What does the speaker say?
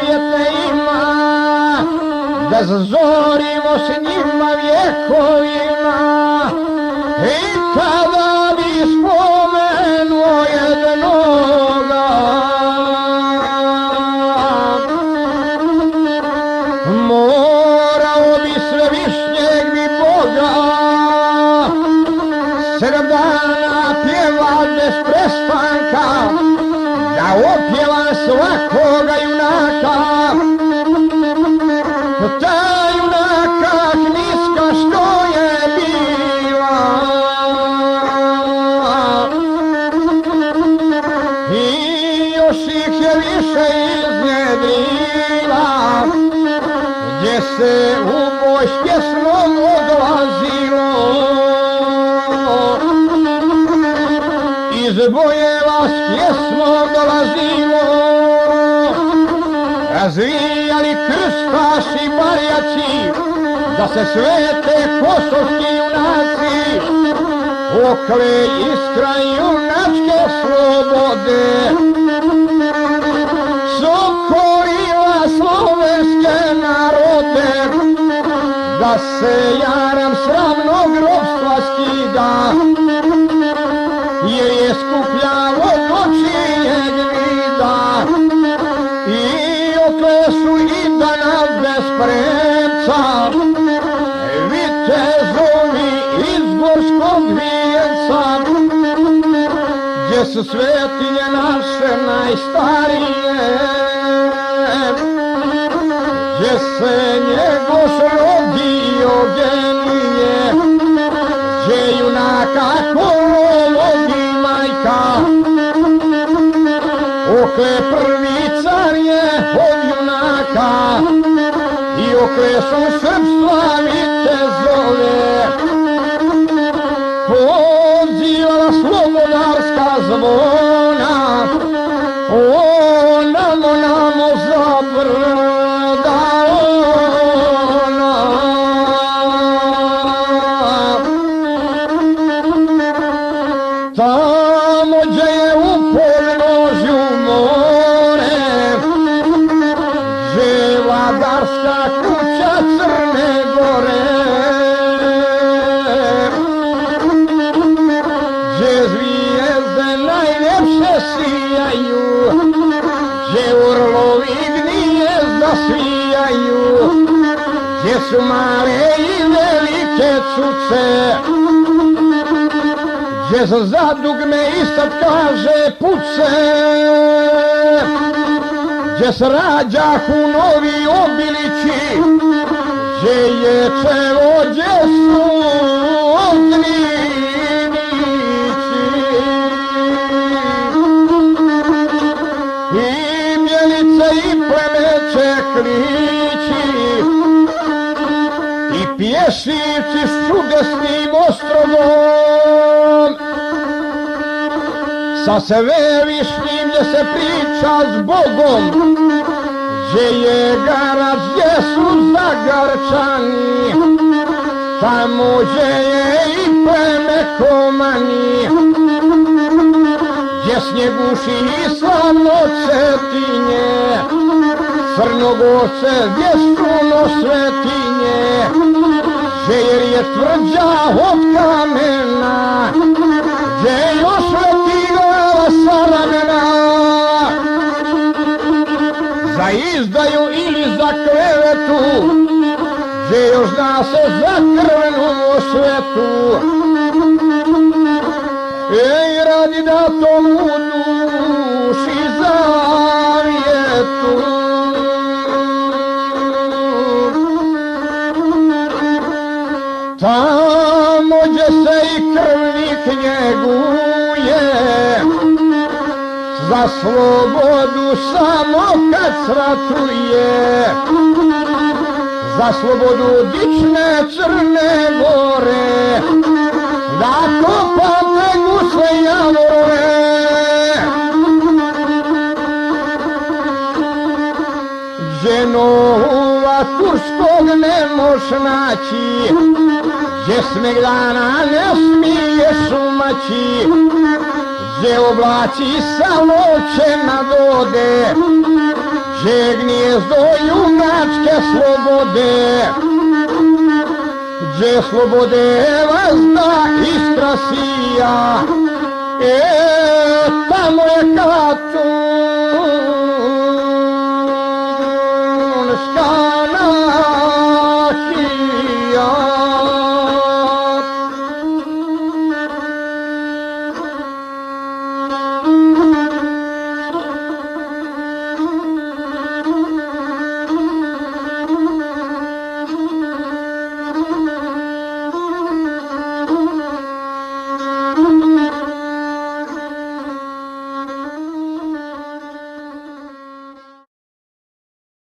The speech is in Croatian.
svijetne ima, da zazorimo s njima vjekovima. I kada bi spomenuo jednoga, morao bi Svevišnjeg mi Boga 7 dana pjevat bez prestanka, da opjevam svakoga junaka. Ta junaka knjiska što je bila, i još ih je više iznjedrila, gdje se u boj s pjesmom odlazilo, iz bojeva s pjesmom dolazilo. Razvijali krstaši barjaci, da se svete kosovski junaci, okle iskra junačke slobode, sokolila slovenske narode, da se jaram sramnog ropstva skida, jer je skupljalo očijeg vida. I okle su i danas bez premca vitezovi iz gorskog vijenca, gdje su svetinje naše najstarije, gdje se Njegoš rodio genije, gdje junaka kolodi majka, okle prvi car je od junaka, i okle su srpstva vitezove pozivala slobodarska zvona. O, namo za brda ona, tamo gdje je u podnožju more, gdje vladarska kuća Crne Gore, gdje zvijezde najljepše sijaju, gdje orlovi gnijezda svijaju, gdje su male i velike cuce, gdje za zadugme i sad kaže puce, gdje se rađahu novi obilići, gdje je čelo, gdje su ognjenici, i mjelice i plemeće klići, i pješivci s čudesnim ostrovom, sa Svevišnjim gdje se priča s Bogom, gdje je garač, gdje su Zagarčani, tamo gdje je i pleme Komani, gdje snjeguši i slavno Cetinje, Crnogorce gdje struno Svetinje, gdje je riječ tvrđa od kamena, gdje još letigala sa ramena, za izdaju ili za klevetu, gdje još zna se za crvenu svetu. Ej, radi da tomu duši zavjetu, tamo gdje se i krvnik njeguje, za slobodu samo kad sratuje, za slobodu dične Crne Gore, da kopate gusle javorove. Gdje nova turskog ne moš naći, gdje smegdana ne smiješ umaći, gdje oblači sa loće nad ode, gdje gnijezdo junačke slobode, gdje slobode vazda iskra sija, tamo je Katu